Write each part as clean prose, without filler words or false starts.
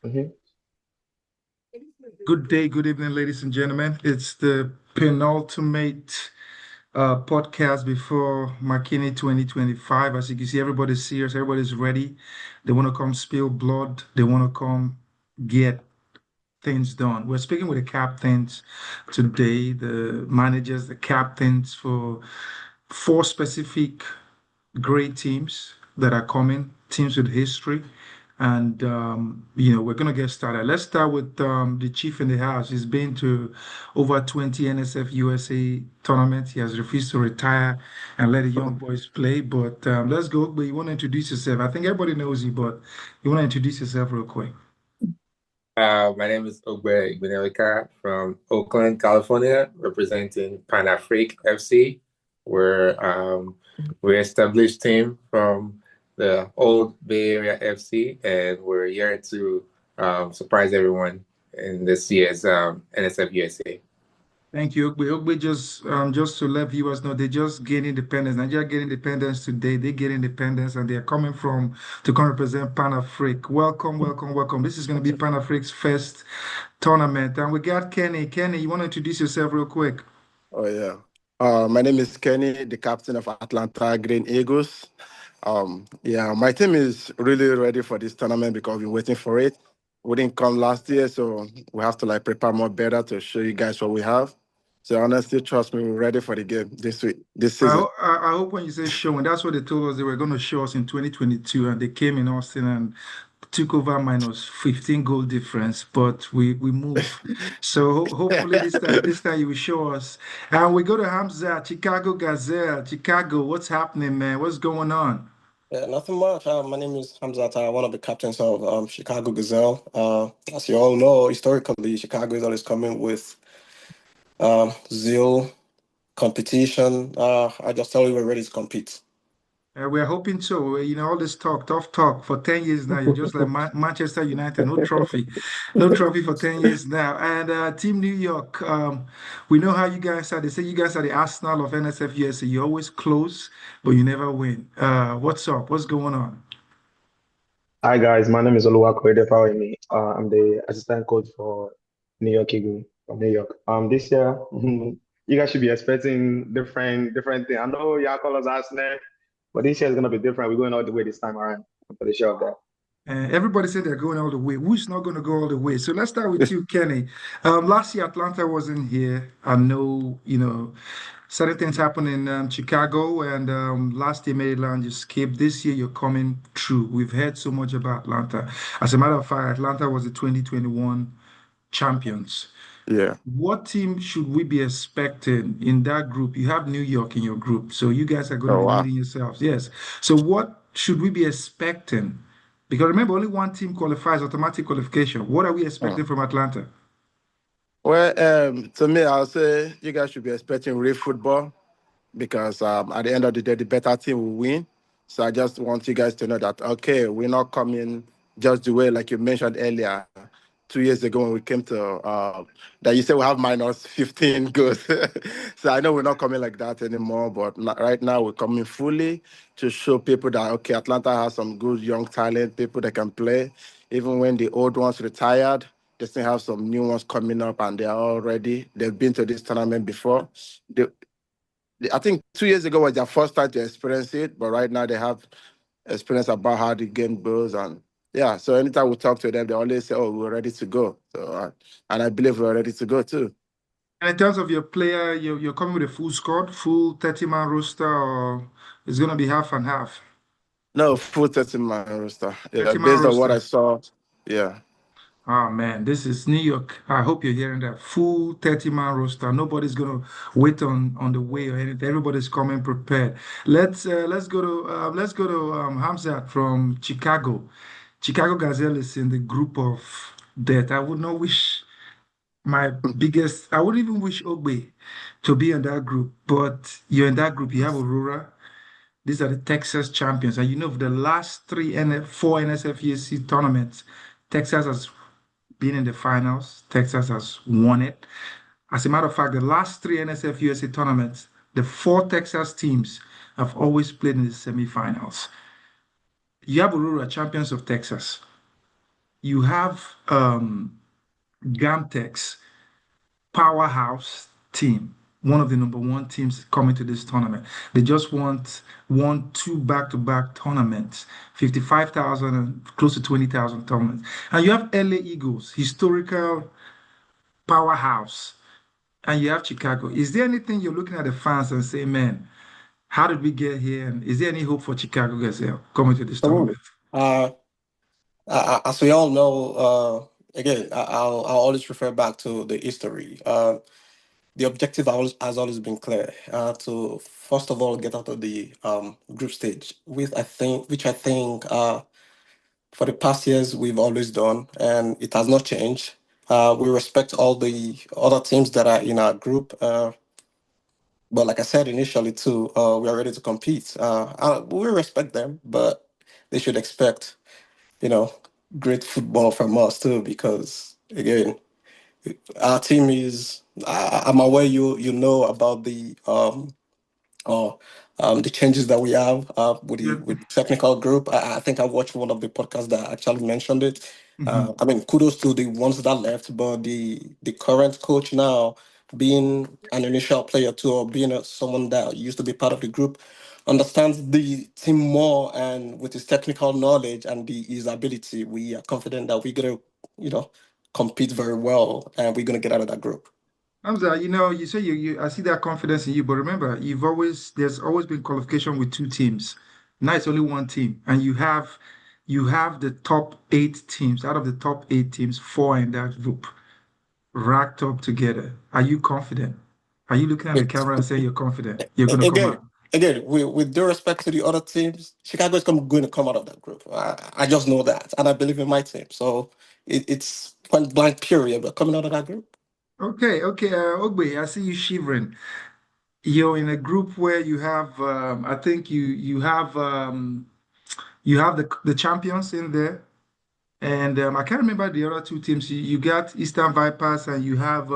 Mhm. Good day, good evening, ladies and gentlemen. It's the penultimate podcast before McKinney 2025. As you can see, everybody's serious, everybody's ready. They want to come spill blood, they want to come get things done. We're speaking with the captains today, the managers, the captains for four specific great teams that are coming, teams with history. And, we're going to get started. Let's start with the chief in the house. He's been to over 20 NSF USA tournaments. He has refused to retire and let the young boys play. But let's go. But you want to introduce yourself? I think everybody knows you, but you want to introduce yourself real quick. My name is Ogbe Igbenelika from Oakland, California, representing Pan Afrique FC. We're established team from the old Bay Area FC, and we're here to surprise everyone in this year's NSF USA. Thank you, Ogbe. Ogbe, just to let viewers know, they just gained independence. Nigeria gained independence today. They gained independence, and they are coming from to come represent Pan Afrique. Welcome, welcome, welcome. This is going to be Pan Afrique's first tournament, and we got Kenny. Kenny, you want to introduce yourself real quick? Oh yeah. My name is Kenny, the captain of Atlanta Green Eagles. Yeah, my team is really ready for this tournament because we've been waiting for it. We didn't come last year, so we have to prepare more better to show you guys what we have. So honestly, trust me, we're ready for the game this week, this season. I hope when you say showing, that's what they told us they were going to show us in 2022, and they came in Austin and took over minus 15 goal difference, but we move. So hopefully this time you will show us. And we go to Hamza, Chicago Gazelle, Chicago. What's happening, man? What's going on? Yeah, nothing much. My name is Hamzat, one of the captains of Chicago Gazelle. As you all know, historically, Chicago is always coming with zeal, competition. I just tell you we're ready to compete. We're hoping so. All this talk, tough talk for 10 years now. You're just like Manchester United, no trophy, no trophy for ten years now. And Team New York, we know how you guys are. They say you guys are the Arsenal of NSF USA. You always close, but you never win. What's up? What's going on? Hi guys, my name is Oluwakorede Fawemi. I'm the assistant coach for New York Eagle from New York. This year, you guys should be expecting different thing. I know y'all call us Arsenal, but this year is gonna be different. We're going all the way this time around. I'm pretty sure of that. Everybody said they're going all the way. Who's not going to go all the way? So let's start with you, Kenny. Last year, Atlanta wasn't here. I know, certain things happened in Chicago, and last year, Maryland, you skipped. This year, you're coming through. We've heard so much about Atlanta. As a matter of fact, Atlanta was the 2021 champions. Yeah. What team should we be expecting in that group? You have New York in your group, so you guys are going to Oh be wow. meeting yourselves. Yes. So what should we be expecting? Because remember, only one team qualifies, automatic qualification. What are we expecting from Atlanta? Well, to me, I'll say you guys should be expecting real football because at the end of the day, the better team will win. So I just want you guys to know that, okay, we're not coming just the way, like you mentioned earlier, 2 years ago when we came to, that you said we have minus 15 goals. So I know we're not coming like that anymore, but right now we're coming fully to show people that, okay, Atlanta has some good young talent, people that can play. Even when the old ones retired, they still have some new ones coming up and they are all ready. They've been to this tournament before. They, I think 2 years ago was their first time to experience it, but right now they have experience about how the game goes. And yeah, so anytime we talk to them, they always say, oh, we're ready to go. So, and I believe we're ready to go too. And in terms of your player, you're coming with a full squad, full 30-man roster, or it's going to be half and half? No, full 30-man roster. Yeah, 30-man based on what I roster. saw. Yeah. Oh man, this is New York. I hope you're hearing that. Full 30-man roster. Nobody's gonna wait on the way or anything. Everybody's coming prepared. Let's go to Hamzat from Chicago. Chicago Gazelle is in the group of death. I wouldn't even wish Ogbe to be in that group, but you're in that group. You have Aurora. These are the Texas champions. And for the last four NSFUC tournaments, Texas has been in the finals. Texas has won it. As a matter of fact, the last three NSF USA tournaments, the four Texas teams have always played in the semifinals. You have Aurora, champions of Texas. You have Gamtex, powerhouse team, one of the number one teams coming to this tournament. They just won two back-to-back tournaments, 55,000 and close to 20,000 tournaments. And you have LA Eagles, historical powerhouse, and you have Chicago. Is there anything you're looking at the fans and say, man, how did we get here? And is there any hope for Chicago Gazelle coming to this So, tournament? uh, as we all know, again, I'll always refer back to the history. The objective has always been clear, to first of all get out of the group stage, which I think for the past years we've always done, and it has not changed. We respect all the other teams that are in our group, but like I said initially too, we are ready to compete. We respect them, but they should expect, you know, great football from us too, because again, our team is. I'm aware you know about or the changes that we have Yeah. with the technical group. I think I watched one of the podcasts that actually mentioned it. Mhm. I mean, kudos to the ones that left, but the current coach now, being an initial player too, or being someone that used to be part of the group, understands the team more, and with his technical knowledge and his ability, we are confident that we're gonna, you know, compete very well, and we're gonna get out of that group. Hamza, you say I see that confidence in you, but remember, there's always been qualification with two teams. Now it's only one team, and you have the top eight teams. Out of the top eight teams, four in that group, racked up together. Are you confident? Are you looking at the camera and saying you're confident you're going to come Again, out? with due respect to the other teams, Chicago is going to come out of that group. I just know that, and I believe in my team. So it's point blank period. But coming out of that group, Okay, okay, Ogbe, I see you shivering. You're in a group where you have, I think you have the champions in there. And I can't remember the other two teams. You got Eastern Vipers and you have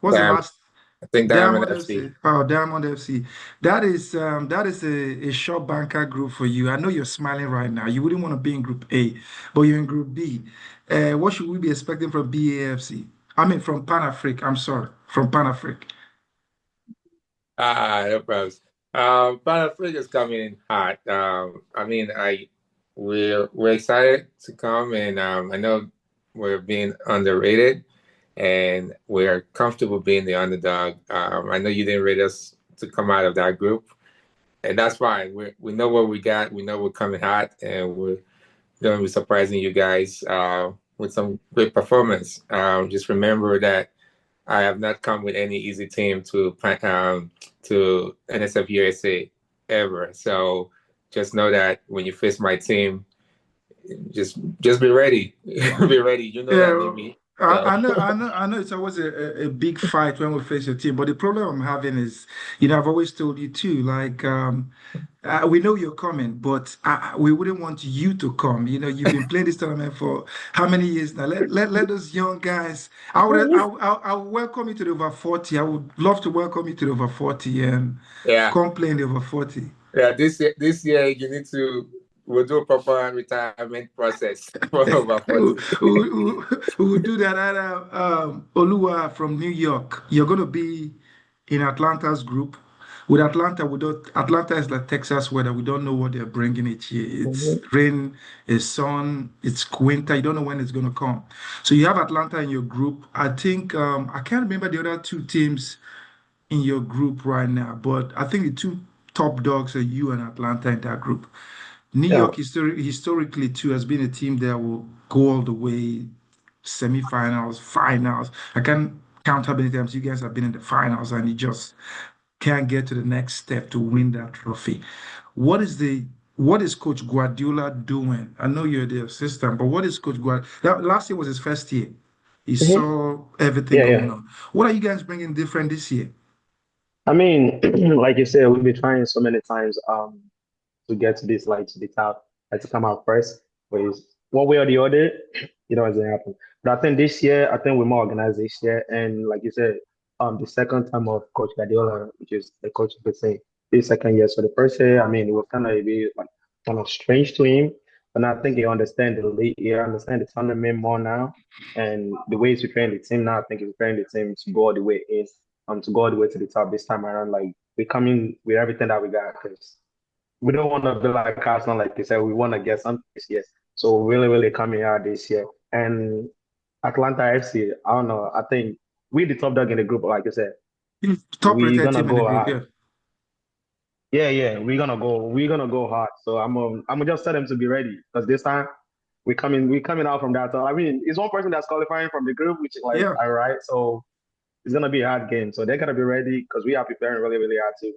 what's the Diamond, last I think Diamond Diamond FC. FC? Oh, Diamond FC. That is a short banker group for you. I know you're smiling right now. You wouldn't want to be in Group A, but you're in Group B. What should we be expecting from BAFC? I mean, from Pan Afrique. I'm sorry, from Pan Afrique. No problems. Afrique is coming in hot. I mean, we're excited to come, and I know we're being underrated, and we're comfortable being the underdog. I know you didn't rate us to come out of that group, and that's fine. We know what we got. We know we're coming hot, and we're going to be surprising you guys with some great performance. Just remember that I have not come with any easy team to NSFUSA ever. So just know that when you face my team, just be ready. Be ready. You know that, Yeah, Mimi. So I know. It's always a big fight when we face your team. But the problem I'm having is, I've always told you too. Like, we know you're coming, but we wouldn't want you to come. You've been playing this tournament for how many years now? Let those young guys. I would welcome you to the over 40. I would love to welcome you to the over 40 and yeah, come play in the over 40. yeah. This year you need to. We'll do a proper retirement process for over who, 40. who would do that? Olua from New York. You're going to be in Atlanta's group. With Atlanta, Atlanta is like Texas weather. We don't know what they're bringing each year. It's Mhm. rain, it's sun, it's winter. You don't know when it's going to come. So you have Atlanta in your group. I think I can't remember the other two teams in your group right now, but I think the two top dogs are you and Atlanta in that group. New Yeah. York historically too has been a team that will go all the way, semifinals, finals. I can't count how many times you guys have been in the finals and you just can't get to the next step to win that trophy. What is Coach Guardiola doing? I know you're the assistant, but what is Coach Guardiola? Last year was his first year. He Mhm. saw everything Yeah, going yeah. on. What are you guys bringing different this year? I mean, like you said, we've been trying so many times to get to this, like to the top, like to come out first. But it's one way or the other, it's gonna happen. But I think this year, I think we're more organized this year. And like you said, the second time of Coach Guardiola, which is the coach of the same, this second year. So the first year, I mean, it was kind of a bit like kind of strange to him. and I think he understand the league, he understand the tournament more now, and the way he's preparing the team now, I think he's preparing the team to go all the way in, to go all the way to the top this time around. Like we come in with everything that we got, because we don't want to be like Arsenal, like you said, we want to get something this year. So really, really coming out this year. And Atlanta FC, I don't know. I think we the top dog in the group, like you said. Top We're rated gonna team in the go group, hard. yeah. Yeah, yeah, we're gonna go hard. So I'm gonna just tell them to be ready because this time we're coming out from that. So I mean, it's one person that's qualifying from the group, which is like Yeah. all right. So it's gonna be a hard game. So they're gonna be ready because we are preparing really, really hard too.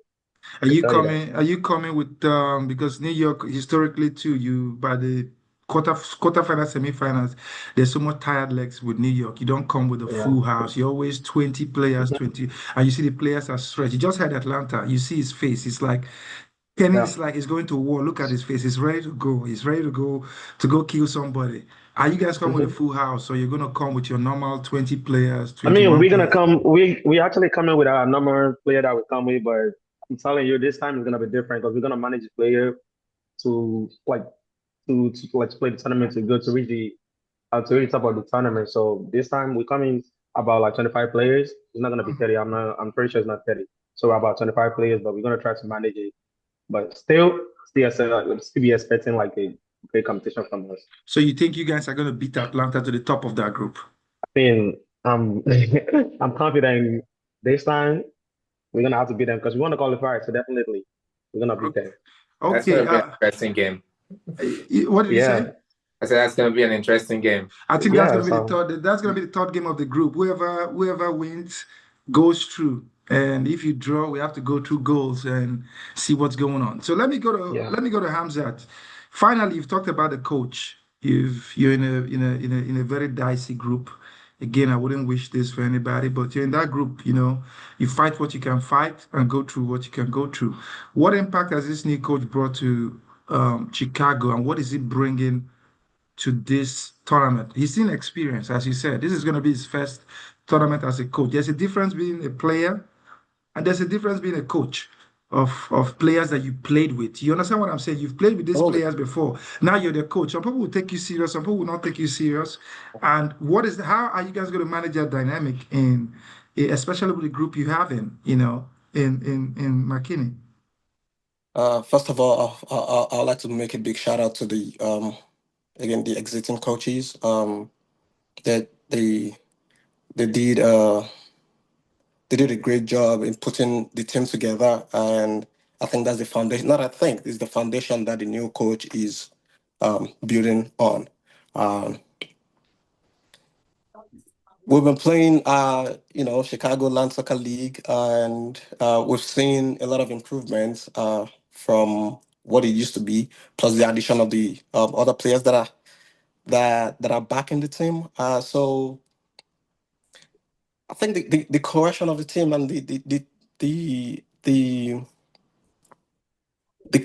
Are I can you tell you that. coming? Are you coming with because New York historically too, you by the quarterfinals, semifinals, there's so much tired legs with New York. You don't come with a Yeah. full house. You're always 20 players, Mhm. 20, and you see the players are stretched. You just had Atlanta. You see his face. It's like Yeah. Kenny's like he's going to war. Look at his face. He's ready to go. He's ready to go kill somebody. Are you guys coming with a Mhm. full house, or you're gonna come with your normal 20 players, I mean, 21 players? We actually coming with our number player that we come with, but I'm telling you, this time is gonna be different because we're gonna manage the player to like to like play the tournament to go to reach top of the tournament. So this time we're coming about like 25 players. It's not gonna be 30. I'm pretty sure it's not 30. So we're about 25 players, but we're gonna try to manage it. But still be expecting like a great competition from us. So you think you guys are gonna beat Atlanta to the top of that group? I mean, I'm confident this time we're gonna have to beat them because we want to qualify. So definitely we're gonna beat them. That's Okay. gonna be an interesting game. What did you say? Yeah, I said that's gonna be an interesting game. I think that's yeah. going to be the So third. That's going to be the third game of the group. Whoever wins goes through. And if you draw, we have to go through goals and see what's going on. So yeah. let me go to Hamzat. Finally, you've talked about the coach. You're in a very dicey group. Again, I wouldn't wish this for anybody, but you're in that group. You fight what you can fight and go through what you can go through. What impact has this new coach brought to Chicago, and what is he bringing to this tournament? He's seen experience, as you said. This is going to be his first tournament as a coach. There's a difference being a player, and there's a difference being a coach of players that you played with. You understand what I'm saying? You've played with these Totally. players before. Now you're the coach. Some people will take you serious, some people will not take you serious. And how are you guys going to manage that dynamic especially with the group you have in McKinney? First of all, I'd like to make a big shout out to the again the exiting coaches. That they they did a great job in putting the team together, and I think that's the foundation. Not I think is the foundation that the new coach is building on. Um, we've been playing, Chicago Land Soccer League, and we've seen a lot of improvements from what it used to be, plus the addition of the other players that are back in the team. So I think the cohesion of the team and the the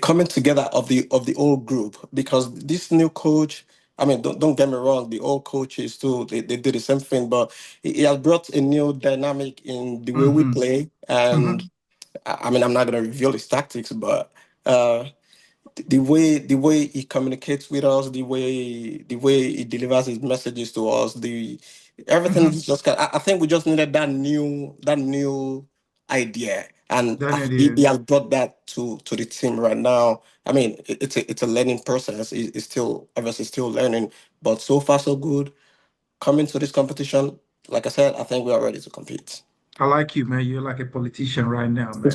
coming together of the old group, because this new coach, I mean, don't get me wrong, the old coaches too, they did the same thing, but he has brought a new dynamic in the way we Mm-hmm. play. And Mm-hmm. I mean, I'm not going to reveal his tactics, but uh the way he communicates with us, the way he delivers his messages to us, the everything Mm-hmm. is just I think we just needed that new idea, and That idea. he has brought that to the team right now. I mean, it's a learning process. It's still obviously still learning, but so far so good. Coming to this competition, like I said, I think we are ready to compete. I like you, man. You're like a politician right now, man.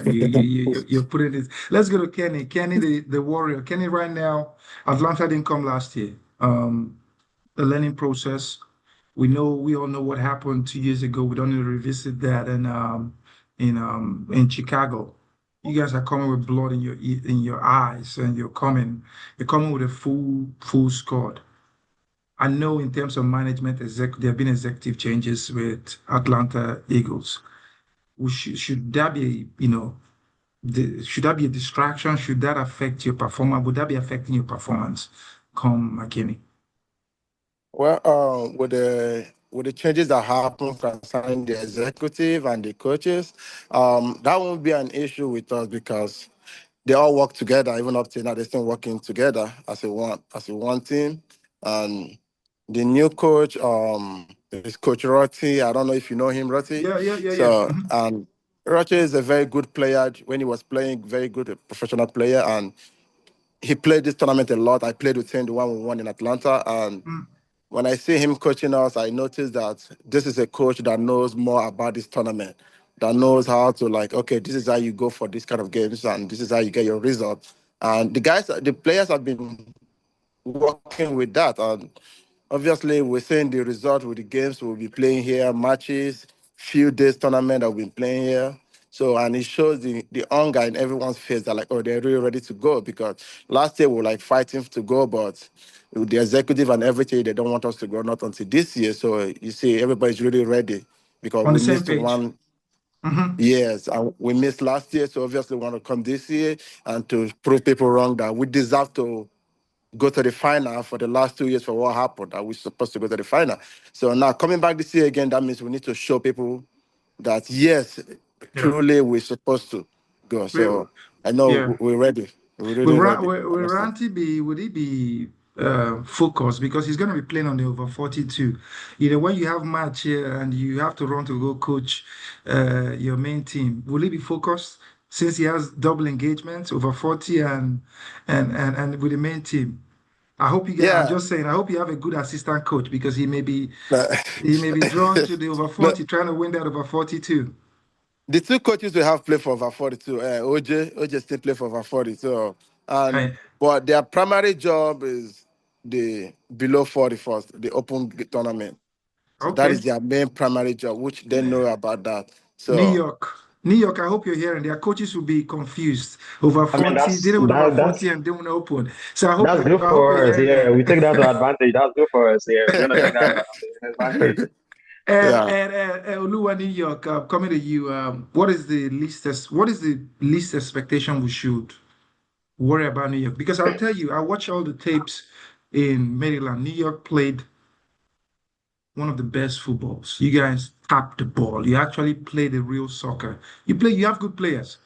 You're putting this. Let's go to Kenny. Kenny, the warrior. Kenny, right now, Atlanta didn't come last year. The learning process. We all know what happened 2 years ago. We don't need to revisit that. And in Chicago, you guys are coming with blood in your eyes, and you're coming with a full squad. I know in terms of management, there have been executive changes with Atlanta Eagles. Should that be, should that be a distraction? Should that affect your performance? Would that be affecting your performance come McKinney? Well, with the changes that happen concerning the executive and the coaches, that won't be an issue with us because they all work together. Even up to now, they're still working together as a one team. And the new coach, is Coach Rotti. I don't know if you know him, Rotti. Yeah. So, Rotti is a very good player. When he was playing, very good professional player, and he played this tournament a lot. I played with him, the one we won in Atlanta, and Mm. when I see him coaching us, I notice that this is a coach that knows more about this tournament, that knows how to, like, okay, this is how you go for this kind of games, and this is how you get your results. And the players have been working with that. And obviously, we're seeing the result with the games we'll be playing here, matches, few days tournament that we've been playing here. So, and it shows the hunger in everyone's face that, like, oh, they're really ready to go. Because last year we were like fighting to go, but with the executive and everything, they don't want us to go, not until this year. So you see, everybody's really ready because On the we same missed page. one. Hmm. Yes, and we missed last year, so obviously we want to come this year and to prove people wrong that we deserve to go to the final for the last 2 years for what happened, that we're supposed to go to the final. So now coming back this year again, that means we need to show people that yes, Yeah. truly we're supposed to go. We- So I know Yeah. we're ready. We're Will, really ready, will honestly. Ranty be, would he be focused because he's going to be playing on the over 42? You know, when you have match here and you have to run to go coach your main team, will he be focused since he has double engagement over 40 and with the main team? I hope you get, I'm Yeah. just saying, I hope you have a good assistant coach because No, he may be drawn to the over no, 40, trying to win that over 42. the two coaches we have play for over 42. OJ still play for over 40. So, and I, but their primary job is the below 41st, the open tournament. So that is okay. their main primary job, which they know about that. New So York. New York, I hope you're hearing. Their coaches will be confused. Over I mean, 40, didn't win over 40 and didn't open. So that's good I hope you're for us. hearing Yeah, we take that to that. advantage. That's good for us. Yeah, we're gonna take that to advantage. yeah. Oluwa, New York, coming to you, what is the least expectation we should worry about New York? Because I'll tell you, I watch all the tapes in Maryland. New York played one of the best footballs. You guys tap the ball. You actually play the real soccer. You have good players.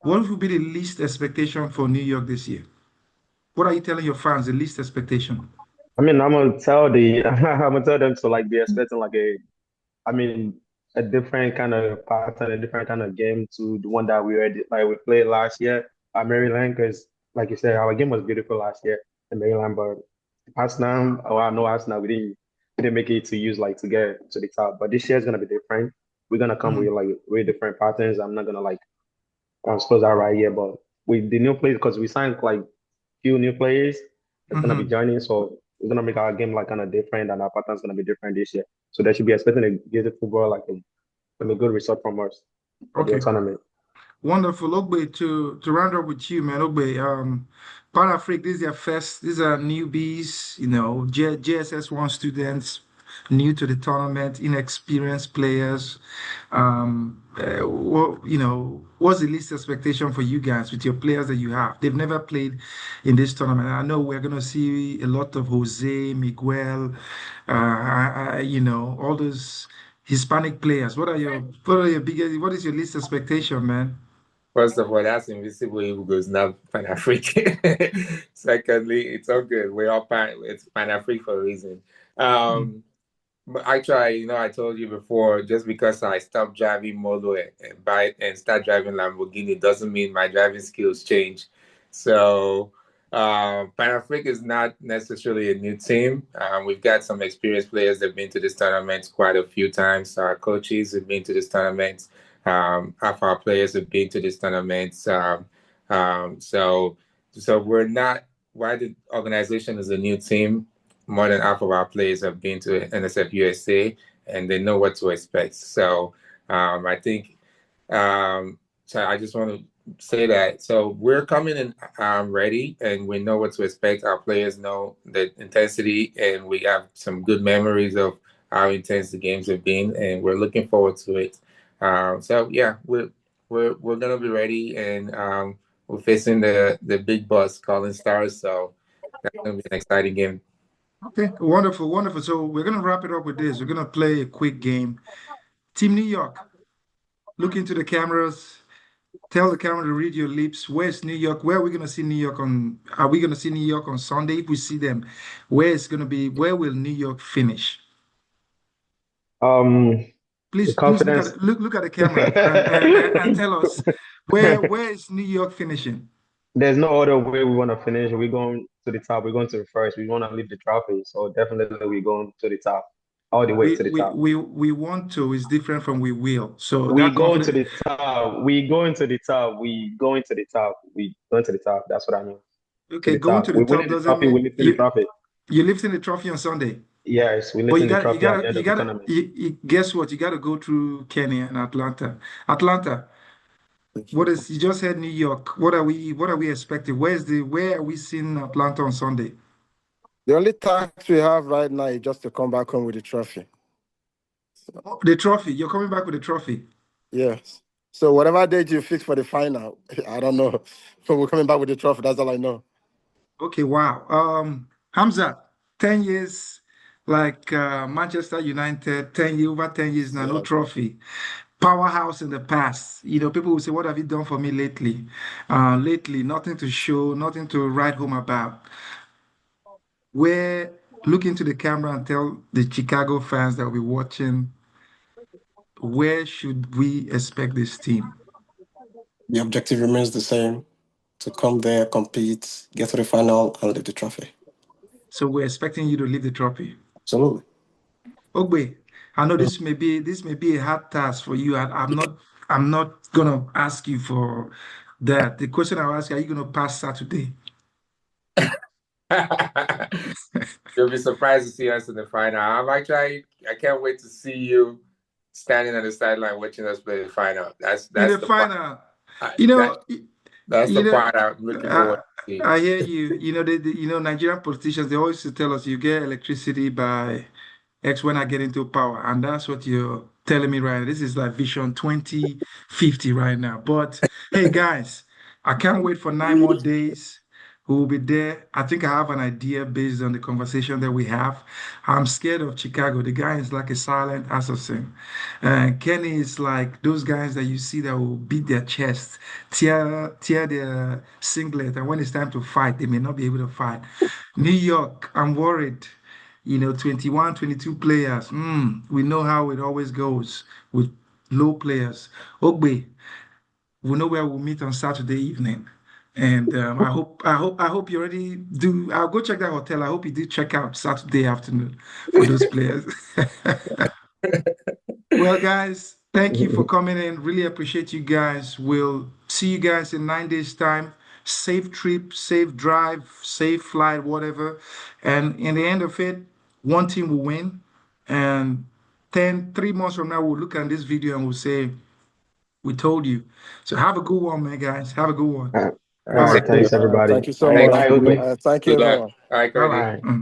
What would be the least expectation for New York this year? What are you telling your fans, the least expectation? I mean, I'm gonna tell the I'm gonna tell them to like be expecting like I mean, a different kind of pattern, a different kind of game to the one that we already like we played last year at Maryland. Because, like you said, our game was beautiful last year in Maryland, but Arsenal, oh, I know Arsenal, we didn't make it to use like to get to the top. But this year is gonna be different. We're gonna come with Mhm, like really different patterns. I'm not gonna like disclose that right here, but with the new players, because we signed like few new players that's gonna be mhm. joining, so we're gonna make our game like kind of different, and our pattern's gonna be different this year. So they should be expecting a good football, like a good result from us for the Okay, tournament. wonderful. Ogbe, to round up with you, man. Ogbe, Pan Afrique, these are newbies, JSS1 students, new to the tournament, inexperienced players. What's the least expectation for you guys with your players that you have? They've never played in this tournament. I know we're going to see a lot of Jose, Miguel, all those Hispanic players. What is your least expectation, man? First of all, that's invisible Eagles, not Pan African. Secondly, it's all good. It's Pan African for a reason. Mm. Um, but actually, I told you before, just because I stopped driving Molo and start driving Lamborghini doesn't mean my driving skills change. So, Pan Africa is not necessarily a new team. We've got some experienced players that have been to this tournament quite a few times. Our coaches have been to this tournament. Half our players have been to this tournament. So we're not. Why the organization is a new team? More than half of our players have been to NSFUSA and they know what to expect. So I think so I just want to say that. So we're coming in ready and we know what to expect. Our players know the intensity and we have some good memories of how intense the games have been and we're looking forward to it. So yeah, we're gonna be ready and we're facing the big boss calling stars. So that's gonna be an exciting game. Okay, wonderful, wonderful. So we're gonna wrap it up with this. We're gonna play a quick game. Team New York, look into the cameras. Tell the camera to read your lips. Where's New York? Where are we going to see New York on? Are we going to see New York on Sunday? If we see them, where is going to be? Where will New York finish? Um, the Please look at confidence. it, look at the camera and tell us where is New York finishing? There's no other way we want to finish. We're going to the top. We're going to the first. We want to leave the trophy. So definitely we're going to the top, all the way to the top. We want to is different from we will. So We that going to confidence. the top. We going to the top. We going to the top. We going to the top. That's what I mean. To Okay, the going top. to the We're top winning the doesn't trophy. We're mean lifting the trophy. you're lifting the trophy on Sunday. Yes, we're But lifting the trophy at the end of the tournament. guess what? You got to go through Kenya and Atlanta. Atlanta, what is, you just said New York. What are we expecting? Where are we seeing Atlanta on Sunday? The only task we have right now is just to come back home with the trophy. Oh, the trophy. You're coming back with the trophy. Yes. So whatever date you fix for the final, I don't know. But we're coming back with the trophy. That's all I know. Okay, wow. Hamza, 10 years, like Manchester United, 10 years, over 10 years now, no Yeah. trophy. Powerhouse in the past. People will say, what have you done for me lately? Lately, nothing to show, nothing to write home about. Where look into the camera and tell the Chicago fans that will be watching, where should we expect this team? The objective remains the same: to come there, compete, get to the final, and lift the trophy. So we're expecting you to leave the trophy. Absolutely. Ogbe, I know this may be a hard task for you. I'm not gonna ask you for that. The question I'll ask you, are you gonna pass Saturday? You'll be surprised to see us in the final. I can't wait to see you standing on the sideline watching us play the final. That's In that's the the part. final, I, you that know, that's you the know, part I'm looking forward uh, to see. I hear you. Nigerian politicians, they always used to tell us you get electricity by X when I get into power. And that's what you're telling me right now. This is like Vision 2050 right now. But hey, guys, I can't wait for 9 more days. We will be there. I think I have an idea based on the conversation that we have. I'm scared of Chicago. The guy is like a silent assassin. And Kenny is like those guys that you see that will beat their chest, tear their singlet. And when it's time to fight, they may not be able to fight. New York, I'm worried. 21, 22 players. We know how it always goes with low players. Ogbe, we know where we'll meet on Saturday evening. And I hope you already do. I'll go check that hotel. I hope you did check out Saturday afternoon for those players. Well, guys, thank you for coming in. Really appreciate you guys. We'll see you guys in 9 days' time. Safe trip, safe drive, safe flight, whatever. And in the end of it, one team will win. And 3 months from now, we'll look at this video and we'll say, we told you. So have a good one, man, guys. Have a good one. All Bye Yes, right. sir. bye. Thanks, everybody. Thank you All so right. Thank much. Bye, you. Ugly. Thank you, Good luck. everyone. All right, Bye All Cody. right. bye.